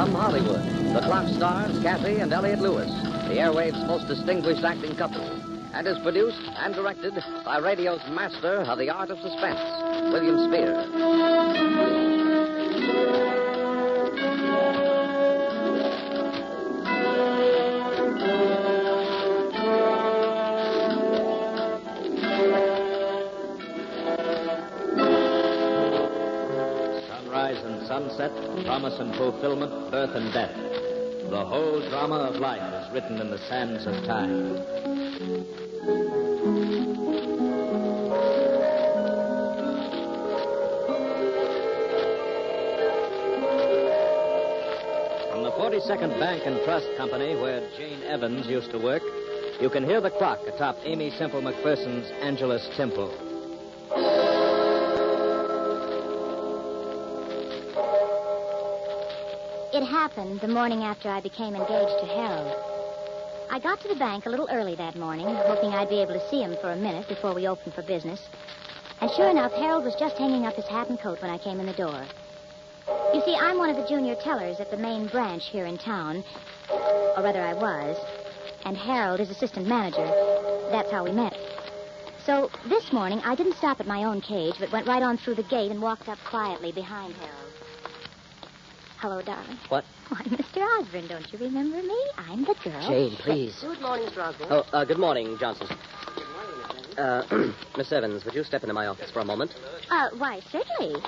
From Hollywood, the clock stars Kathy and Elliot Lewis, the airwaves' most distinguished acting couple, and is produced and directed by radio's master of the art of suspense, William Spier. Sunset, promise and fulfillment, birth and death. The whole drama of life is written in the sands of time. From the 42nd Bank and Trust Company, where Jane Evans used to work, you can hear the clock atop Amy Semple McPherson's Angelus Temple. It happened the morning after I became engaged to Harold. I got to the bank a little early that morning, hoping I'd be able to see him for a minute before we opened for business. And sure enough, Harold was just hanging up his hat and coat when I came in the door. You see, I'm one of the junior tellers at the main branch here in town. Or rather, I was. And Harold is assistant manager. That's how we met. So this morning, I didn't stop at my own cage, but went right on through the gate and walked up quietly behind Harold. Hello, darling. What? Why, Mr. Osborne, don't you remember me? I'm the girl. Jane, please. Good morning, Mr. Osborne. Oh, good morning, Johnson. Good morning, Miss Evans. Miss Evans, would you step into my office for a moment? Why, certainly.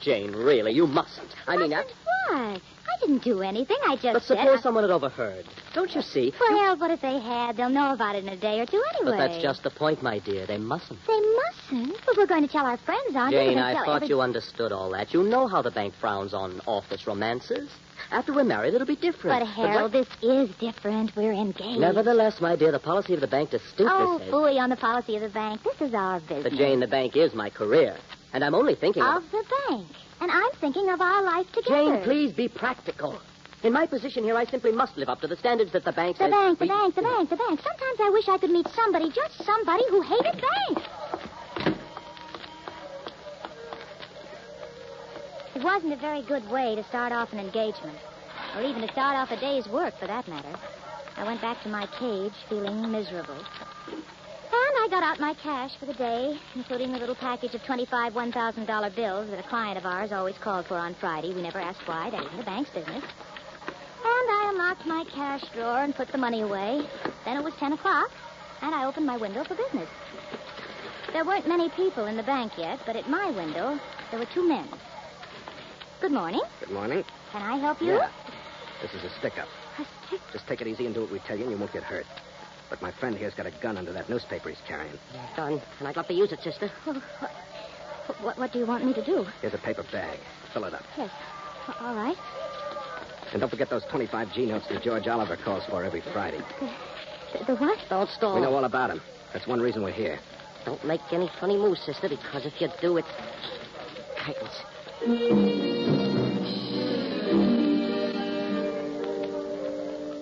Jane, really, you mustn't. I mean, What? I didn't do anything. I just But suppose someone had overheard. Don't you see? Well, Harold, what if they had? They'll know about it in a day or two anyway. But that's just the point, my dear. They mustn't. They mustn't? But we're going to tell our friends, aren't we? Jane, I thought you understood all that. You know how the bank frowns on office romances. After we're married, it'll be different. But, Harold, this is different. We're engaged. Nevertheless, my dear, the policy of the bank to stoop Oh, this phooey on the policy of the bank. This is our business. But, Jane, the bank is my career. And I'm only thinking Of the bank. And I'm thinking of our life together. Jane, please be practical. In my position here, I simply must live up to the standards that the bank says... The bank. Sometimes I wish I could meet somebody, just somebody who hated banks. It wasn't a very good way to start off an engagement. Or even to start off a day's work, for that matter. I went back to my cage feeling miserable. And I got out my cash for the day, including the little package of 25 $1,000 bills that a client of ours always called for on Friday. We never asked why. That isn't the bank's business. And I unlocked my cash drawer and put the money away. Then it was 10 o'clock, and I opened my window for business. There weren't many people in the bank yet, but at my window, there were two men. Good morning. Good morning. Can I help you? Yeah. This is a stick-up. A stick? Just take it easy and do what we tell you, and you won't get hurt. But my friend here's got a gun under that newspaper he's carrying. Yeah, done. And I'd love to use it, sister. What do you want me to do? Here's a paper bag. Fill it up. Yes. All right. And don't forget those 25 G notes that George Oliver calls for every Friday. The what? Don't stall. We know all about him. That's one reason we're here. Don't make any funny moves, sister, because if you do, it's... curtains.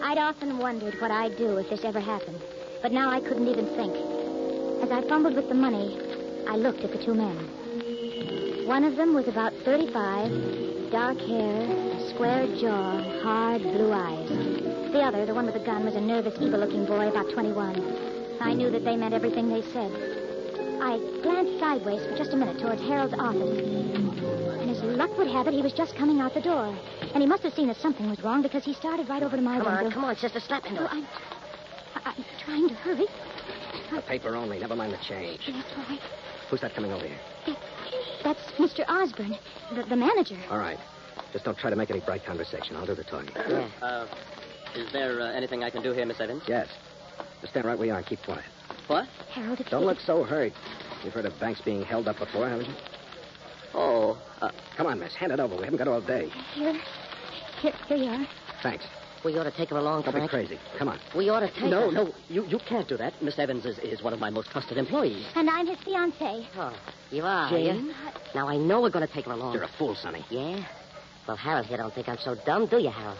I'd often wondered what I'd do if this ever happened, but now I couldn't even think. As I fumbled with the money, I looked at the two men. One of them was about 35, dark hair, square jaw, hard blue eyes. The other, the one with the gun, was a nervous, evil-looking boy about 21. I knew that they meant everything they said. I glanced sideways for just a minute towards Harold's office. And as luck would have it, he was just coming out the door. And he must have seen that something was wrong because he started right over to my window. Come on, sister, slap into it. I'm trying to hurry. The paper only. Never mind the change. That's all right. Who's that coming over here? That's Mr. Osborne, the manager. All right. Just don't try to make any bright conversation. I'll do the talking. Yeah. Is there anything I can do here, Miss Evans? Yes. Just stand right where you are and keep quiet. What? Harold, it's... Don't look so hurt. You've heard of banks being held up before, haven't you? Oh, Come on, miss. Hand it over. We haven't got all day. Here you are. Thanks. We ought to take her along, Don't be Frank. crazy. Come on. We ought to take her. No, you can't do that. Miss Evans is one of my most trusted employees. And I'm his fiancée. Oh, you are, Jane? you? Now, I know we're going to take her along. You're a fool, Sonny. Yeah? Well, Harold here don't think I'm so dumb, do you, Harold?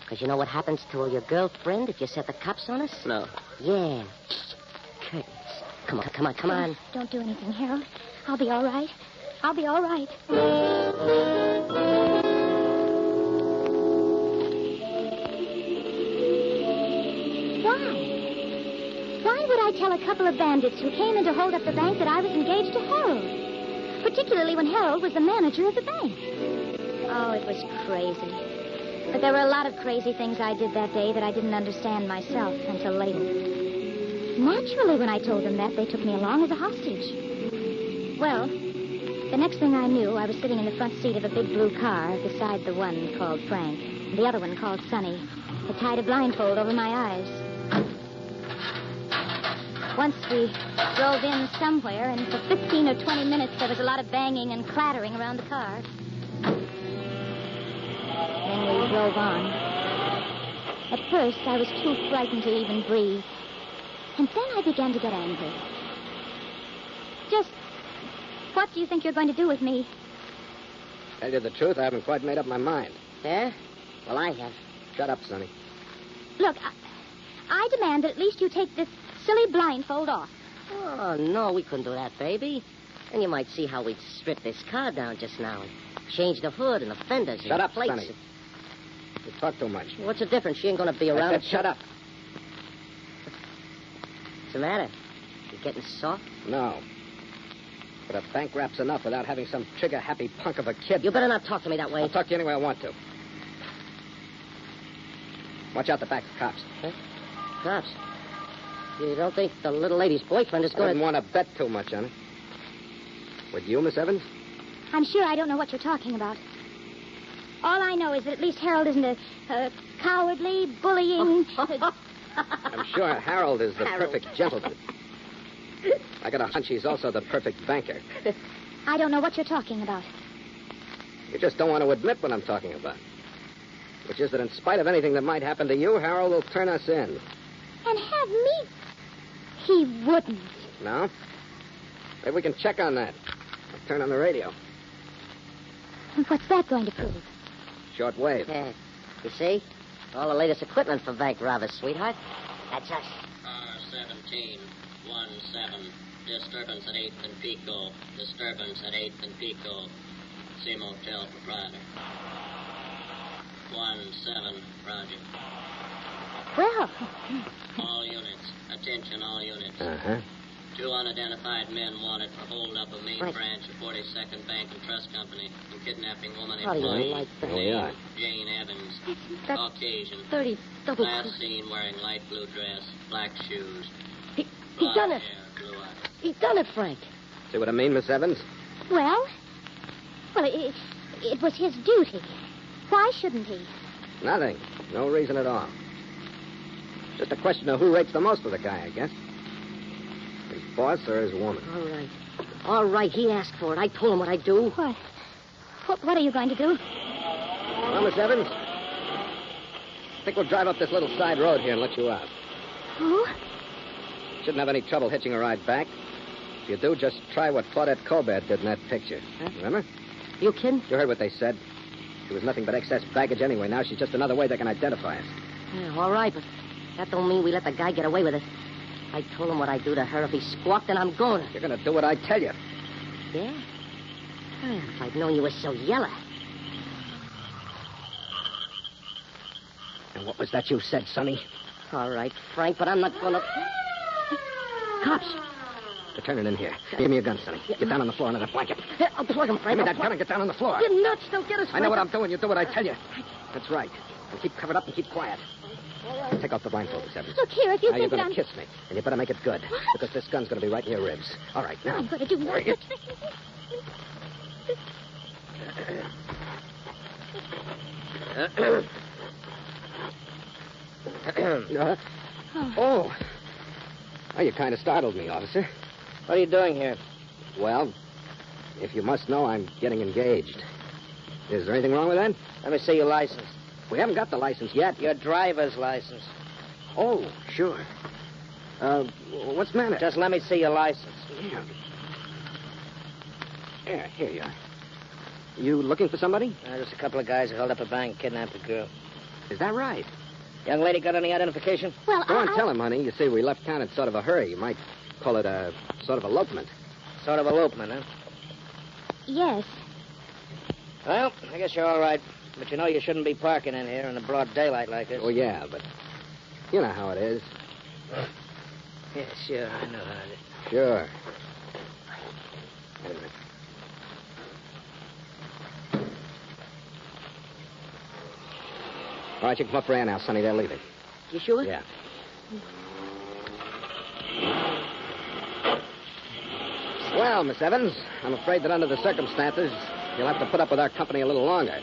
Because you know what happens to your girlfriend if you set the cops on us? No. Yeah. Curtains. Come on. Don't do anything, Harold. I'll be all right. I'll be all right. Why would I tell a couple of bandits who came in to hold up the bank that I was engaged to Harold? Particularly when Harold was the manager of the bank. Oh, it was crazy. But there were a lot of crazy things I did that day that I didn't understand myself until later. Naturally, when I told them that, they took me along as a hostage. Well, the next thing I knew, I was sitting in the front seat of a big blue car beside the one called Frank, and the other one called Sonny. I tied a blindfold over my eyes. Once we drove in somewhere, and for 15 or 20 minutes there was a lot of banging and clattering around the car. Then we drove on. At first, I was too frightened to even breathe. And then I began to get angry. Just what do you think you're going to do with me? Tell you the truth, I haven't quite made up my mind. Yeah? Well, I have. Shut up, Sonny. Look, I demand that at least you take this silly blindfold off. Oh, no, we couldn't do that, baby. And you might see how we'd strip this car down just now and change the hood and the fenders and Shut the up, plates. Sonny. You talk too much. What's the difference? She ain't going to be around. I said shut up. What's the matter? You getting soft? No. But a bank rap's enough without having some trigger-happy punk of a kid. You better not talk to me that way. I'll talk to you any way I want to. Watch out the back of cops. Huh? Cops? You don't think the little lady's boyfriend is I going didn't want to bet too much on it. Would you, Miss Evans? I'm sure I don't know what you're talking about. All I know is that at least Harold isn't a cowardly, bullying... I'm sure Harold is the perfect gentleman. I got a hunch he's also the perfect banker. I don't know what you're talking about. You just don't want to admit what I'm talking about. Which is that in spite of anything that might happen to you, Harold will turn us in. And have me? He wouldn't. No? Maybe we can check on that. I'll turn on the radio. What's that going to prove? Short wave. Yeah. You see? All the latest equipment for bank robbers, sweetheart. That's us. R17, 17. Disturbance at 8th and Pico. Disturbance at 8th and Pico. See motel proprietor. 17, Roger. Well, All units. Attention, all units. Uh-huh. 2 unidentified men wanted for hold up a main Right. branch of 42nd Bank and Trust Company and kidnapping woman How do you employee. like that? Here we are. Jane Evans. that's Caucasian. 30 double... Last seen wearing light blue dress, black shoes. He Blonde done it. hair, blue eyes. He done it, Frank. See what I mean, Miss Evans? well, it was his duty. Why shouldn't he? Nothing. No reason at all. Just a question of who rates the most for the guy, I guess. His boss or his woman. All right. All right, he asked for it. I told him what I'd do. What? What are you going to do? Well, Miss Evans, I think we'll drive up this little side road here and let you out. Oh? Shouldn't have any trouble hitching a ride back. If you do, just try what Claudette Colbert did in that picture. Huh? Remember? You kidding? You heard what they said. She was nothing but excess baggage anyway. Now she's just another way they can identify us. Yeah, all right, but that don't mean we let the guy get away with it. I told him what I'd do to her. If he squawked, then I'm going to. You're going to do what I tell you. Yeah? Well, if I'd known you were so yellow. And what was that you said, Sonny? All right, Frank, but I'm not going to... Cops. They're turning in here. Give me your gun, Sonny. Get down on the floor under that blanket. Here, I'll plug him, Frank. Give me I'll that gun and get down on the floor. You're nuts. They'll get us, I know Frank. what I'm doing. You do what I tell you. That's right. And keep covered up and keep quiet. Take off the blindfold, Miss Evans. Look here, if you Now you're think that going to I'm... kiss me. And you better make it good. What? Because this gun's going to be right in your ribs. All right, now. I'm going to do Bring it. Oh. Oh, you kind of startled me, officer. What are you doing here? Well, if you must know, I'm getting engaged. Is there anything wrong with that? Let me see your license. We haven't got the license yet. Your driver's license. Oh, sure. What's the matter? Just let me see your license. Yeah, here you are. You looking for somebody? Just a couple of guys who held up a bank and kidnapped a girl. Is that right? Young lady got any identification? Well, Go on, tell him, honey. You see, we left town in sort of a hurry. You might call it a sort of elopement. Sort of elopement, huh? Yes. Well, I guess you're all right. But you know you shouldn't be parking in here in the broad daylight like this. Oh, yeah, but you know how it is. Yeah, sure, I know how it is. Sure. Wait a minute. All right, you can come up for air now, Sonny. They're leaving. You sure? Yeah. Well, Miss Evans, I'm afraid that under the circumstances, you'll have to put up with our company a little longer.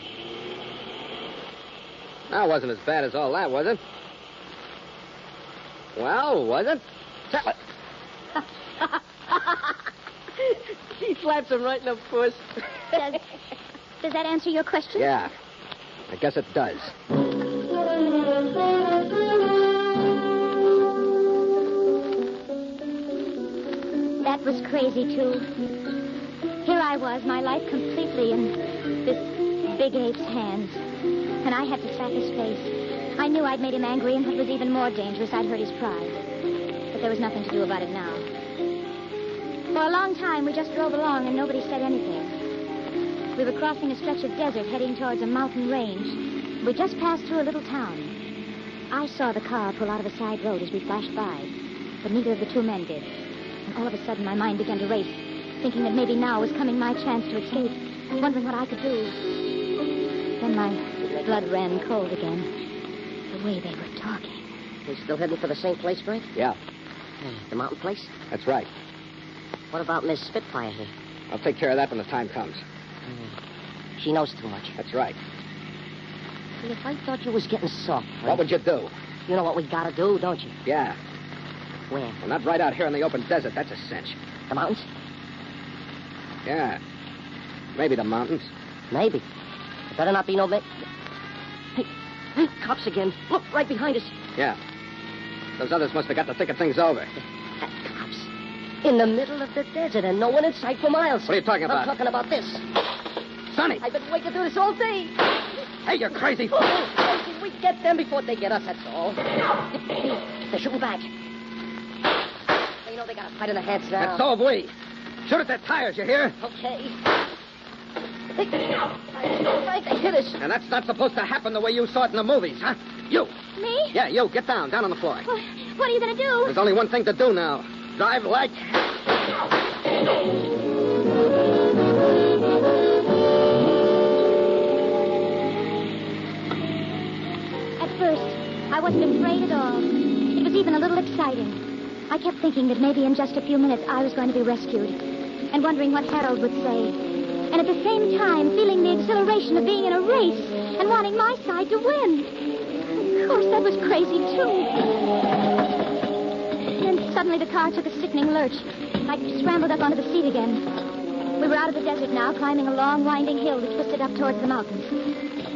That wasn't as bad as all that, was it? Well, was it? Tell it. She slaps him right in the puss. Does that answer your question? Yeah. I guess it does. That was crazy, too. Here I was, my life completely in this big ape's hands. And I had to slap his face. I knew I'd made him angry, and what was even more dangerous, I'd hurt his pride. But there was nothing to do about it now. For a long time, we just drove along, and nobody said anything. We were crossing a stretch of desert heading towards a mountain range. We just passed through a little town. I saw the car pull out of a side road as we flashed by, but neither of the two men did. And all of a sudden, my mind began to race, thinking that maybe now was coming my chance to escape, wondering what I could do. Then my blood ran cold again. The way they were talking. You still heading for the same place, Frank? Yeah, The mountain place? that's right. What about Miss Spitfire here? I'll take care of that when the time comes. She knows too much. That's right. See, if I thought you was getting soft, Frank, What would you do? you know what we gotta do, don't you? Yeah. Where? Well, not right out here in the open desert. That's a cinch. The mountains? Yeah. Maybe the mountains. Maybe. It better not be no... Hey, cops again. Look, right behind us. Yeah. Those others must have got the thick of things over. Cops. In the middle of the desert and no one in sight for miles. What are you talking about? I'm talking about this. Sonny! I've been waiting to do this all day. Hey, you crazy... Oh, we get them before they get us, that's all. They're shooting back. You know they got a fight in their heads now. And so have we. Shoot at their tires, you hear? Okay. Right, they hit us. And that's not supposed to happen the way you saw it in the movies, huh? You. Me? Yeah, you. Get down on the floor. What are you going to do? There's only one thing to do now. Drive like... At first, I wasn't afraid at all. It was even a little exciting. I kept thinking that maybe in just a few minutes I was going to be rescued, and wondering what Harold would say. And at the same time, feeling the exhilaration of being in a race and wanting my side to win. Of course, that was crazy, too. Then suddenly the car took a sickening lurch. I scrambled up onto the seat again. We were out of the desert now, climbing a long, winding hill that twisted up towards the mountains.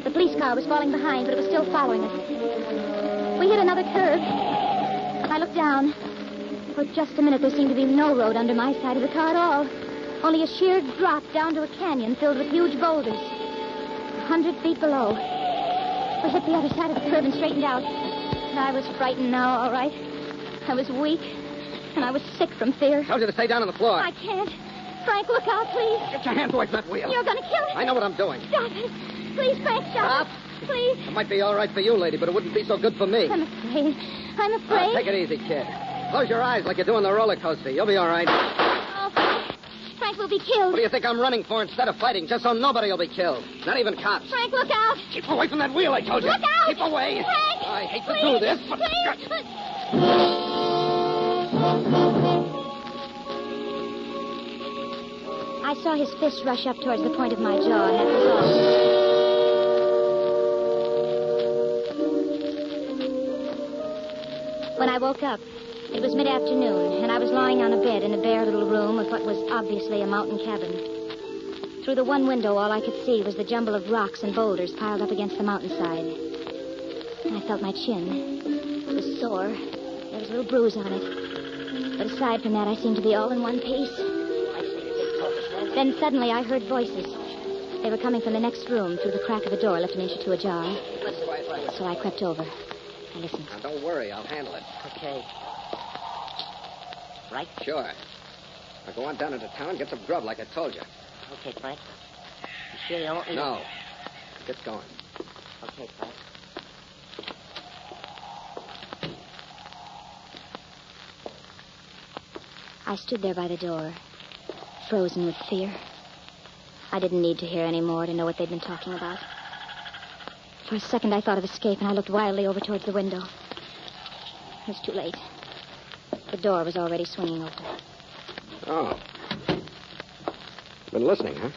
The police car was falling behind, but it was still following us. We hit another curve. I looked down. For just a minute, there seemed to be no road under my side of the car at all. Only a sheer drop down to a canyon filled with huge boulders. 100 feet below. We hit the other side of the curve and straightened out. I was frightened now, all right. I was weak, and I was sick from fear. Told you to stay down on the floor. I can't. Frank, look out, please. Get your hands away from that wheel. You're going to kill us. I know what I'm doing. Stop it. Please, Frank, stop. Please. It might be all right for you, lady, but it wouldn't be so good for me. I'm afraid. I'm afraid. Take it easy, kid. Close your eyes like you do on the roller coaster. You'll be all right. Oh, Frank will be killed. What do you think I'm running for instead of fighting? Just so nobody will be killed. Not even cops. Frank, look out. Keep away from that wheel, I told you. Look out. Keep away. Frank. I hate Please. to do this, but... Please. I saw his fist rush up towards the point of my jaw, and that was all. When I woke up, it was mid-afternoon, and I was lying on a bed in a bare little room of what was obviously a mountain cabin. Through the one window, all I could see was the jumble of rocks and boulders piled up against the mountainside. And I felt my chin. It was sore. There was a little bruise on it. But aside from that, I seemed to be all in one piece. Then suddenly I heard voices. They were coming from the next room through the crack of a door left an inch or two ajar. So I crept over. I listened. Now, don't worry. I'll handle it. Okay. Right? Sure. Now, go on down into town and get some grub like I told you. Okay, Frank. You sure you don't want me to... No. Get going. Okay, Frank. I stood there by the door, frozen with fear. I didn't need to hear any more to know what they'd been talking about. For a second, I thought of escape, and I looked wildly over towards the window. It was too late. The door was already swinging open. Oh. Been listening, huh?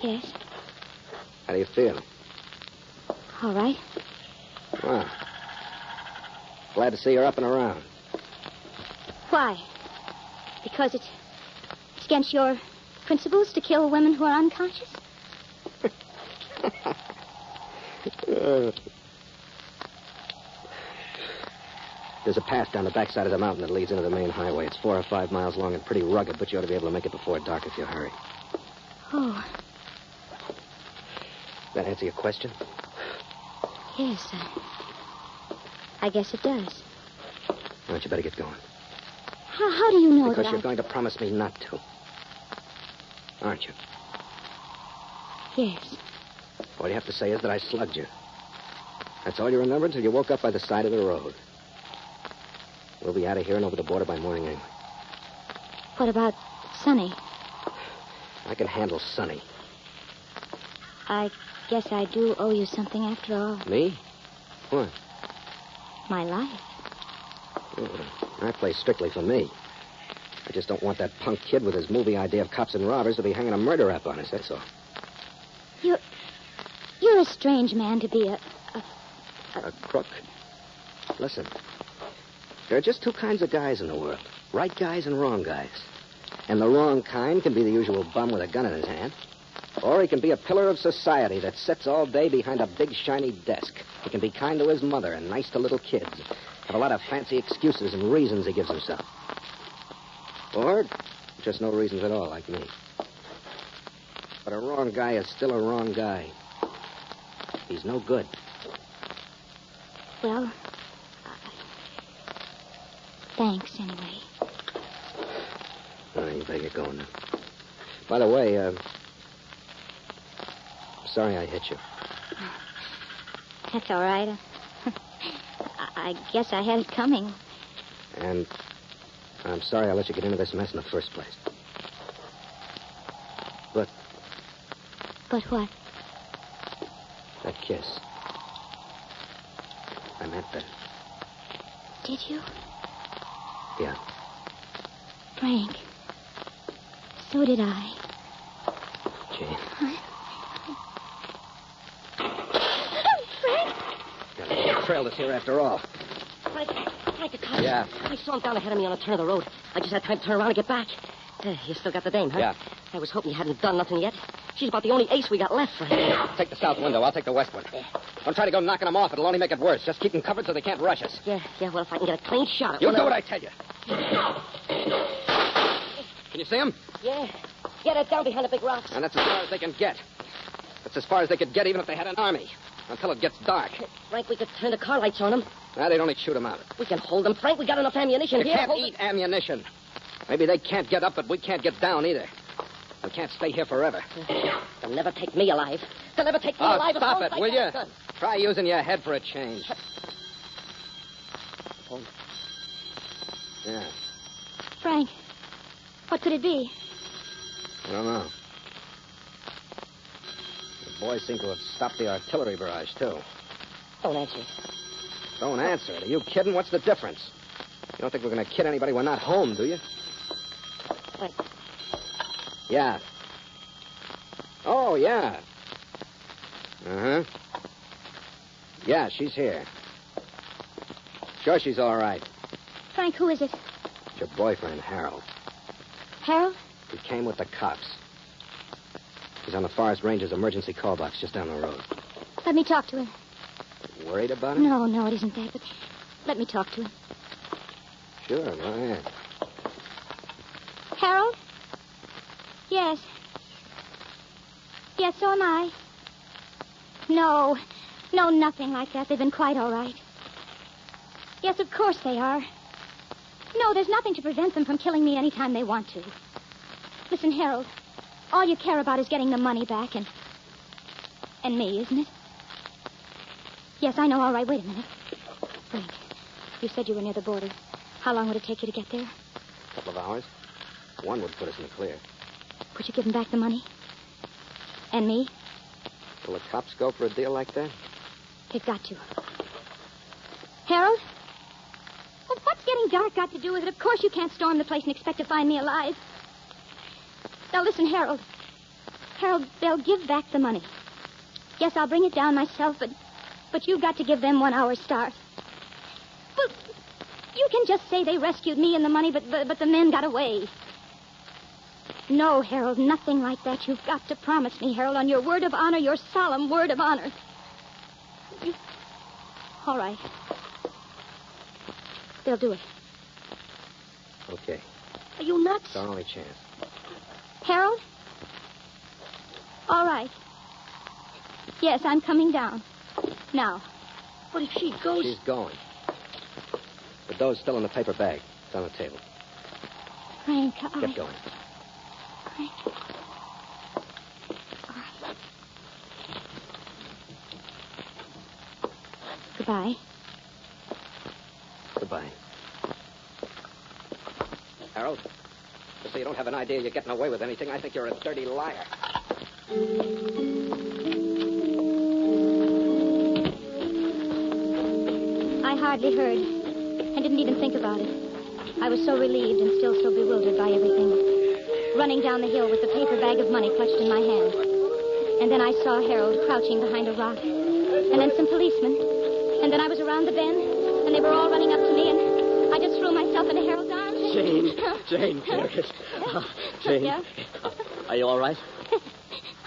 Yes? How do you feel? All right. Well, glad to see you're up and around. Why? Because it's against your principles to kill women who are unconscious? There's a path down the backside of the mountain that leads into the main highway. It's 4 or 5 miles long and pretty rugged, but you ought to be able to make it before dark if you hurry. Oh, That answer your question? yes. I guess it does. Why don't you better get going? How do you know Because that you're going to promise me not to. Aren't you? Yes. All you have to say is that I slugged you. That's all you remember until you woke up by the side of the road. We'll be out of here and over the border by morning anyway. What about Sonny? I can handle Sonny. I guess I do owe you something after all. Me? What? My life. I play strictly for me. I just don't want that punk kid with his movie idea of cops and robbers to be hanging a murder rap on us, that's all. You're a strange man to be a crook? Listen, there are just two kinds of guys in the world. Right guys and wrong guys. And the wrong kind can be the usual bum with a gun in his hand. Or he can be a pillar of society that sits all day behind a big, shiny desk. He can be kind to his mother and nice to little kids. Have a lot of fancy excuses and reasons he gives himself. Or just no reasons at all, like me. But a wrong guy is still a wrong guy. He's no good. Well, thanks anyway. You better get going now. By the way, sorry I hit you. That's all right. I guess I had it coming. And I'm sorry I let you get into this mess in the first place. But But what? that kiss. I meant that. Did you? Yeah. Frank. So did I. Jane. Frank! Got a trail that's here after all. Frank, the cops. Yeah. I saw him down ahead of me on a turn of the road. I just had time to turn around and get back. You still got the dame, huh? Yeah. I was hoping you hadn't done nothing yet. She's about the only ace we got left, Frank. Take the south window. I'll take the west one. Don't try to go knocking them off. It'll only make it worse. Just keep them covered so they can't rush us. Yeah, well, if I can get a clean shot at You one do of what them- I tell you. Can you see them? Yeah. Get it down behind the big rocks. And that's as far as they can get. That's as far as they could get even if they had an army. Until it gets dark. Frank, we could turn the car lights on them. Now, they'd only shoot them out. We can hold them, Frank. We got enough ammunition You here. can't Hold eat ammunition. Maybe they can't get up, but we can't get down either. We can't stay here forever. They'll never take me alive. They'll never take me Oh, alive. stop it, Like will that you? gun. Try using your head for a change. Phone. Yeah, Frank, what could it be? I don't know. The boys seem to have stopped the artillery barrage, too. Don't answer. Don't answer it. Are you kidding? What's the difference? You don't think we're going to kid anybody? We're not home, do you? Frank. Yeah. Oh, yeah. Uh-huh. Yeah, she's here. Sure, she's all right. Frank, who is it? It's your boyfriend, Harold. Harold? He came with the cops. He's on the Forest Ranger's emergency call box just down the road. Let me talk to him. Worried about him? No, it isn't that, but let me talk to him. Sure, go ahead. Harold? Yes. Yes, so am I. No, nothing like that. They've been quite all right. Yes, of course they are. No, there's nothing to prevent them from killing me anytime they want to. Listen, Harold, All you care about is getting the money back and me, isn't it? Yes, I know. All right, wait a minute. Frank, you said you were near the border. How long would it take you to get there? A couple of hours. One would put us in the clear. Could you give them back the money? And me? Will the cops go for a deal like that? They've got to. Harold? Well, what's getting dark got to do with it? Of course you can't storm the place and expect to find me alive. Now, listen, Harold. Harold, they'll give back the money. Yes, I'll bring it down myself, but you've got to give them 1 hour's start. Well, you can just say they rescued me and the money, but the men got away. No, Harold, nothing like that. You've got to promise me, Harold, on your word of honor, your solemn word of honor. All right. They'll do it. Okay. Are you nuts? It's our only chance. Harold? All right. Yes, I'm coming down. Now. But if she goes... She's going. The dough's still in the paper bag. It's on the table. Frank, Get going. Frank. All right. Goodbye. Goodbye. Harold, just so you don't have an idea you're getting away with anything, I think you're a dirty liar. I hardly heard and didn't even think about it. I was so relieved and still so bewildered by everything. Running down the hill with the paper bag of money clutched in my hand. And then I saw Harold crouching behind a rock. And then some policemen. And then I was around the bend, and they were all running up to me, and I just threw myself into Harold's arms. Jane, here it is. Jane. Yeah? Are you all right?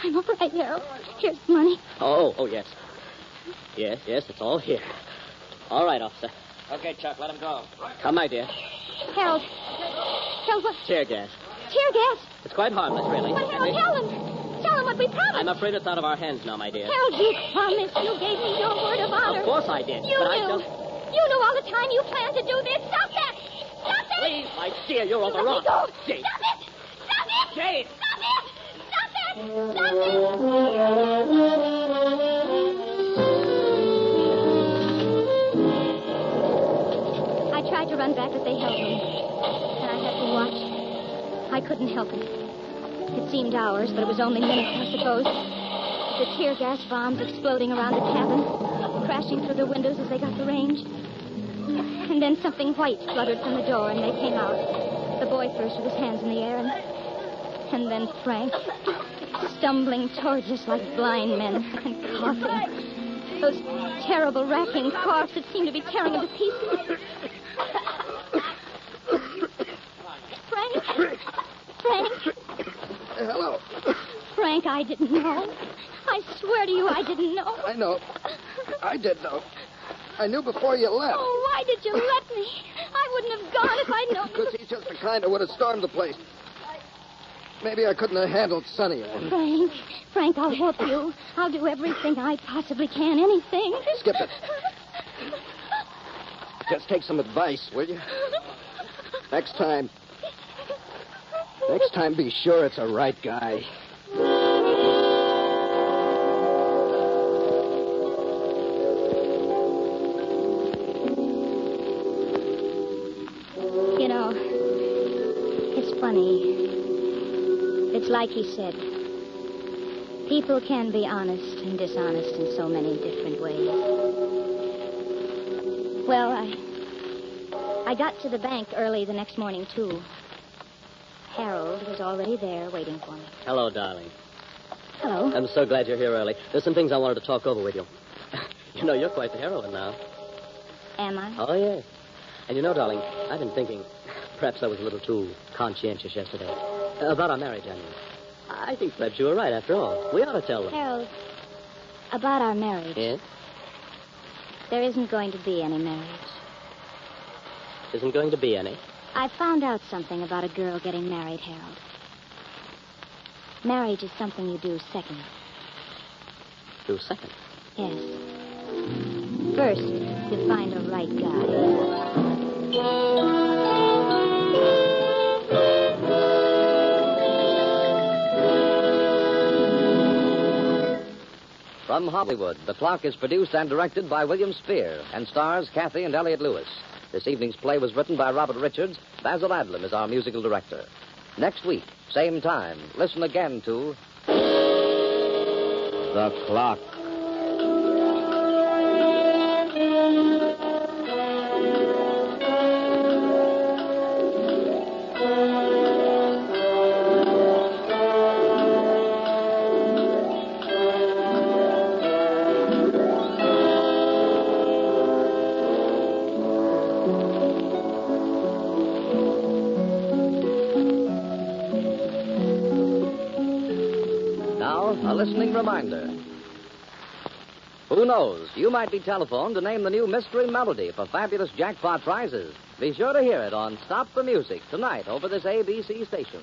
I'm all right, Harold. Here's the money. Oh, yes. Yes, it's all here. All right, officer. Okay, Chuck, let him go. Come, my dear. Harold. Harold, what? Tear gas. Tear gas? It's quite harmless, really. But Harold, tell him. Tell him what we promised. I'm afraid it's out of our hands now, my dear. Harold, you promised. You gave me your word of honor. Of course I did. You but knew. I just... You knew all the time you planned to do this. Stop that. Stop it. Please, my dear, you're on the Let wrong. me go. Jane. Stop it. Stop it. Jane. Stop it. Stop it. Stop it. I tried to run back, but they held me. And I had to watch. I couldn't help it. It seemed hours, but it was only minutes, I suppose. The tear gas bombs exploding around the cabin, crashing through the windows as they got the range. And then something white fluttered from the door, and they came out. The boy first with his hands in the air, and then Frank, stumbling towards us like blind men, and coughing. Those terrible, racking coughs that seemed to be tearing him to pieces. Frank? Hello. Frank, I didn't know. I swear to you, I didn't know. I know. I did know. I knew before you left. Oh, why did you let me? I wouldn't have gone if I'd known. Because he's just the kind that would have stormed the place. Maybe I couldn't have handled Sonny. Frank, I'll help you. I'll do everything I possibly can. Anything. Skip it. Just take some advice, will you? Next time, be sure it's a right guy. You know, it's funny. It's like he said. People can be honest and dishonest in so many different ways. Well, I got to the bank early the next morning, too. Harold was already there waiting for me. Hello, darling. Hello. I'm so glad you're here early. There's some things I wanted to talk over with you. You know, you're quite the heroine now. Am I? Oh, yes. And you know, darling, I've been thinking perhaps I was a little too conscientious yesterday. About our marriage, I mean. I think perhaps you were right, after all. We ought to tell them. Harold, about our marriage. Yes? There isn't going to be any marriage. Isn't going to be any? I found out something about a girl getting married, Harold. Marriage is something you do second. Do second? Yes. First, you find a right guy. From Hollywood, The Clock is produced and directed by William Spier and stars Kathy and Elliot Lewis. This evening's play was written by Robert Richards. Basil Adlam is our musical director. Next week, same time, listen again to The Clock. A listening reminder. Who knows? You might be telephoned to name the new mystery melody for fabulous jackpot prizes. Be sure to hear it on Stop the Music tonight over this ABC station.